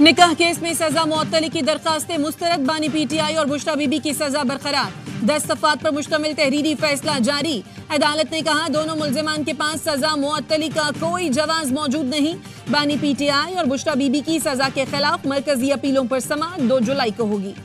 निकाह केस में सजा मुअत्तली की दरखास्तें मुस्तरद, बानी पीटीआई और बुशरा बीबी की सजा बरकरार। 10 सफ़ात पर मुश्तमिल तहरीरी फैसला जारी। अदालत ने कहा दोनों मुल्जिमान के पास सजा मुअत्तली का कोई जवाज मौजूद नहीं। बानी पीटीआई और बुशरा बीबी की सजा के खिलाफ मरकजी अपीलों पर समाअत 2 जुलाई को होगी।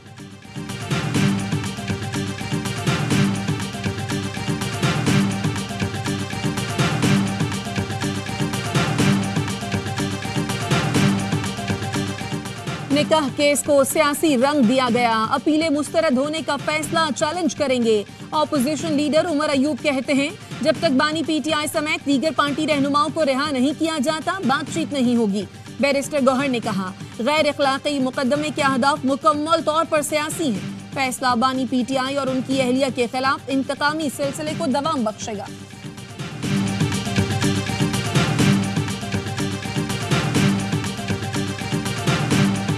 निकाह केस को सियासी रंग दिया गया, अपीलें मुस्तरद होने का फैसला चैलेंज करेंगे। ऑपोजिशन लीडर उमर अयूब कहते हैं जब तक बानी पीटीआई समेत दीगर पार्टी रहनुमाओं को रिहा नहीं किया जाता बातचीत नहीं होगी। बैरिस्टर गौहर ने कहा गैर अखलाकी मुकदमे के अहदाफ मुकम्मल तौर पर सियासी हैं। फैसला बानी पीटीआई और उनकी अहलिया के खिलाफ इंतकामी सिलसिले को दवाम बख्शेगा।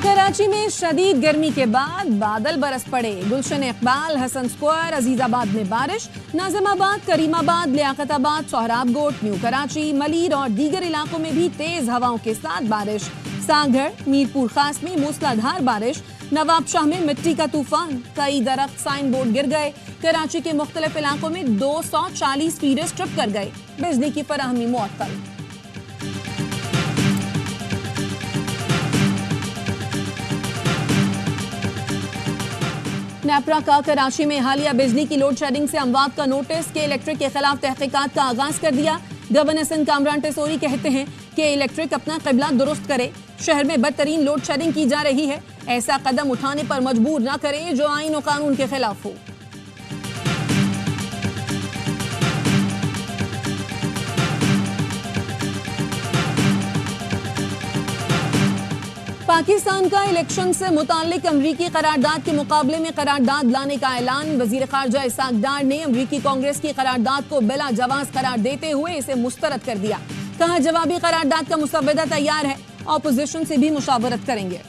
कराची में शदीद गर्मी के बाद बादल बरस पड़े। गुलशन इकबाल, हसन स्क्वायर, अजीजाबाद में बारिश, नाजिमाबाद, करीमाबाद, लियाकताबाद, सोहराबकोट, न्यू कराची, मलीर और दीगर इलाकों में भी तेज हवाओं के साथ बारिश। सागर, मीरपुर खास में मूसलाधार बारिश। नवाबशाह में मिट्टी का तूफान, कई दरख्त, साइन बोर्ड गिर गए। कराची के मुख्तलिफ इलाकों में 240 फीडर स्ट्रिप कर गए। बिजली की फराहमी मुअत्तल। नेपरा का कराची में हालिया बिजली की लोड शेडिंग से अमवात का नोटिस के इलेक्ट्रिक के खिलाफ तहकीकात का आगाज कर दिया। गवर्नर सिंध कामरान टेसोरी कहते हैं कि इलेक्ट्रिक अपना क़िबला दुरुस्त करे। शहर में बदतरीन लोड शेडिंग की जा रही है, ऐसा कदम उठाने पर मजबूर न करे जो आईन और कानून के खिलाफ हो। पाकिस्तान का इलेक्शन से मुताल्लिक अमरीकी करारदाद के मुकाबले में करारदाद लाने का ऐलान। वजीर खारजा इसाक डार ने अमरीकी कांग्रेस की करारदाद को बिला जवाज करार देते हुए इसे मुस्तरद कर दिया। कहा जवाबी करारदाद का मुसव्वदा तैयार है, ऑपोजिशन से भी मुशावरत करेंगे।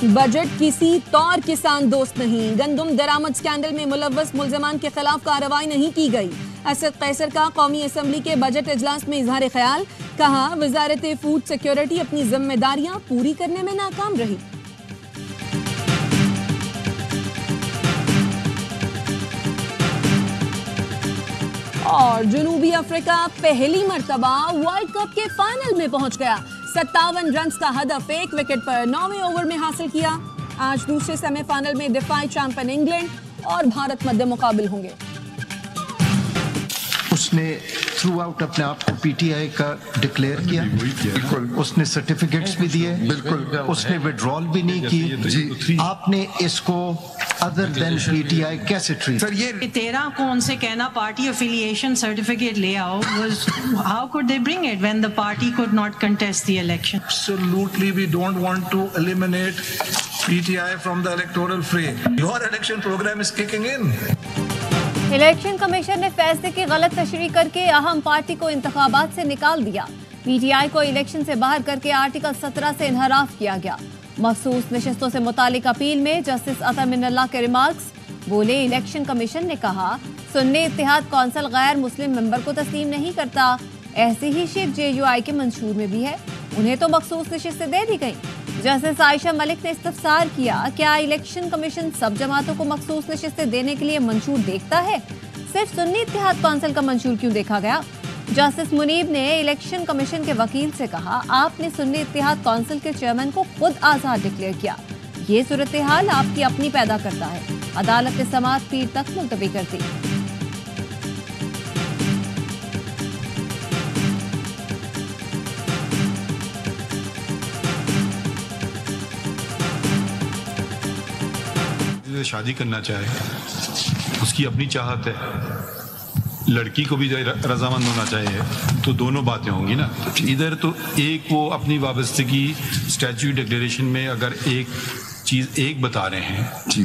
बजट किसी तौर किसान दोस्त नहीं। गंदम दरामद स्कैंडल में मुलव्वस मुल्जिमान के खिलाफ कार्रवाई नहीं की गई। असद कैसर का कौमी असम्बली के बजट इजलास में इजहार ख्याल। कहा वजारत फूड सिक्योरिटी अपनी जिम्मेदारियां पूरी करने में नाकाम रही। और जनूबी अफ्रीका पहली मर्तबा वर्ल्ड कप के फाइनल में पहुंच गया। 57 रन का हदफ 1 विकेट पर 9वें ओवर में हासिल किया। आज दूसरे सेमीफाइनल में दिफाई चैंपियन इंग्लैंड और भारत मध्य मुकाबिल होंगे। उसने थ्रू आउट अपने आप को पीटीआई का डिक्लेयर किया, उसने सर्टिफिकेट्स भी दिए, बिल्कुल उसने विड्रॉल भी नहीं की। आपने इसको अदर देन पीटीआई कैसे ट्रीट? सर ये 13 को उनसे कहना पार्टी अफिलिएशन सर्टिफिकेट ले आओ, how could they bring it when the party could not contest the election? Absolutely, we don't want to eliminate PTI from the electoral fray. Your election program is kicking in. Election commission ने फैसले की गलत तशरीह करके अहम party को इंतखाबात से निकाल दिया। पीटीआई को इलेक्शन से बाहर करके आर्टिकल 17 से इनहराफ किया गया। मखसूस नशिस्तों से मुतालिक अपील में जस्टिस अतर मिनल्ला के रिमार्क्स। बोले इलेक्शन कमीशन ने कहा सुन्नी इत्तेहाद कौंसिल गैर मुस्लिम मेंबर को तस्लीम नहीं करता। ऐसी ही शिक JUI के मंशूर में भी है, उन्हें तो मखसूस नशिस्तें दे दी गई। जस्टिस आयशा मलिक ने इस्तफसार किया क्या इलेक्शन कमीशन सब जमातों को मखसूस नशिस्तें देने के लिए मंशूर देखता है, सिर्फ सुन्नी इत्तेहाद कौंसिल का मंशूर क्यों देखा गया? जस्टिस मुनीब ने इलेक्शन कमीशन के वकील से कहा आपने सुन्नी इत्तेहाद कौंसिल के चेयरमैन को खुद आज़ाद डिक्लेयर किया, ये सूरत हाल आपकी अपनी पैदा करता है। अदालत ने समाअत पीर तक मुलतवी कर दी। शादी करना चाहे उसकी अपनी चाहत है, लड़की को भी रजामंद होना चाहिए, तो दोनों बातें होंगी ना। इधर तो एक वो अपनी वाबस्तगी स्टैच्यू डिक्लेरेशन में अगर एक चीज़ एक बता रहे हैं जी,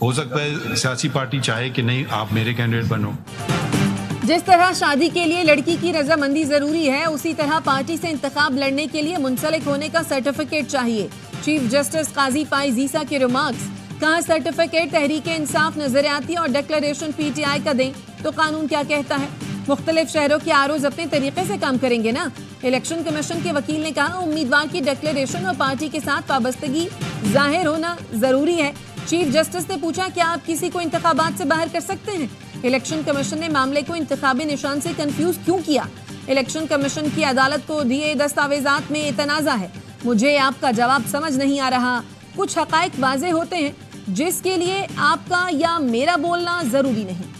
हो सकता है सियासी पार्टी चाहे कि नहीं आप मेरे कैंडिडेट बनो। जिस तरह शादी के लिए लड़की की रजामंदी जरूरी है, उसी तरह पार्टी से इंतखाब लड़ने के लिए मुंसलिक होने का सर्टिफिकेट चाहिए। चीफ जस्टिस काजी फाइज ईसा के रिमार्क्स। कहा सर्टिफिकेट तहरीक इंसाफ, नजरियाती और डिक्लेरेशन पीटीआई का दें तो कानून क्या कहता है। मुख्तलिफ शहरों के आरओज अपने तरीके से काम करेंगे ना। इलेक्शन कमीशन के वकील ने कहा, उम्मीदवार की डिक्लेरेशन और पार्टी के साथ वाबस्तगी जाहिर होना जरूरी है। चीफ जस्टिस ने पूछा, क्या आप किसी को इंतखाबात से बाहर कर सकते हैं? इलेक्शन कमीशन ने मामले को इंतखाबी निशान से कंफ्यूज क्यों किया? इलेक्शन कमीशन की अदालत को दिए दस्तावेजात में तनाज़ा है। मुझे आपका जवाब समझ नहीं आ रहा। कुछ हकाइक वाज़े होते हैं जिसके लिए आपका या मेरा बोलना जरूरी नहीं।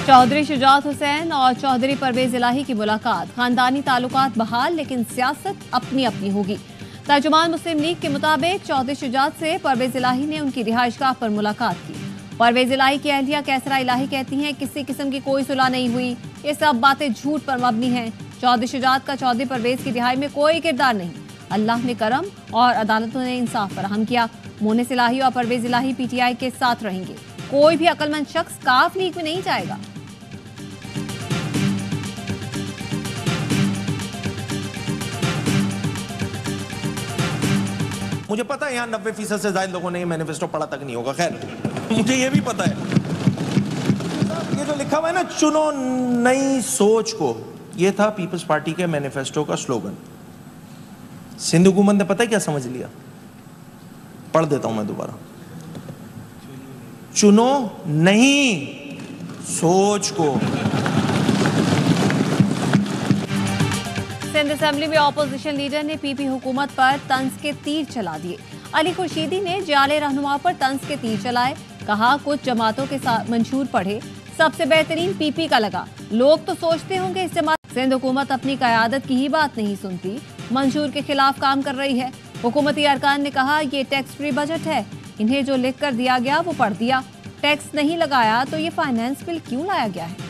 चौधरी शुजात हुसैन और चौधरी परवेज इलाही की मुलाकात। खानदानी ताल्लुकात बहाल, लेकिन सियासत अपनी अपनी होगी। तर्जुमान मुस्लिम लीग के मुताबिक चौधरी शुजात से परवेज इलाही ने उनकी रिहाइशगाह पर मुलाकात की। परवेज इलाही की अहलिया कैसरा इलाही कहती हैं, किसी किस्म की कोई सुलह नहीं हुई, ये सब बातें झूठ पर मबनी हैं। चौधरी शुजात का चौधरी परवेज की रिहाई में कोई किरदार नहीं। अल्लाह ने करम और अदालतों ने इंसाफ फराहम किया। मोनिस इलाही और परवेज इलाही पीटीआई के साथ रहेंगे। कोई भी अक्लमंद शख्स काफ लीग में नहीं जाएगा। मुझे पता है यहाँ 90% से ज्यादा लोगों ने ये मैनिफेस्टो पढ़ा तक नहीं होगा। खैर, मुझे ये भी पता है। ये जो लिखा हुआ है ना, चुनो नई सोच को, ये था पीपल्स पार्टी के मैनिफेस्टो का स्लोगन। सिंध हुकूमत ने पता है क्या समझ लिया? पढ़ देता हूं मैं दोबारा। चुनो नई सोच को। सिंध असेंबली में ऑपोजिशन लीडर ने पीपी हुकूमत पर तंज के तीर चला दिए। अली खुर्शीदी ने जाले रहनुमा पर तंज के तीर चलाए। कहा, कुछ जमातों के साथ मंशूर पढ़े, सबसे बेहतरीन पीपी का लगा। लोग तो सोचते होंगे इस जमात। सिंध हुकूमत अपनी क़यादत की ही बात नहीं सुनती, मंशूर के खिलाफ काम कर रही है। हुकूमती अरकान ने कहा, ये टैक्स फ्री बजट है, इन्हें जो लिख कर दिया गया वो पढ़ दिया। टैक्स नहीं लगाया तो ये फाइनेंस बिल क्यों लाया गया है?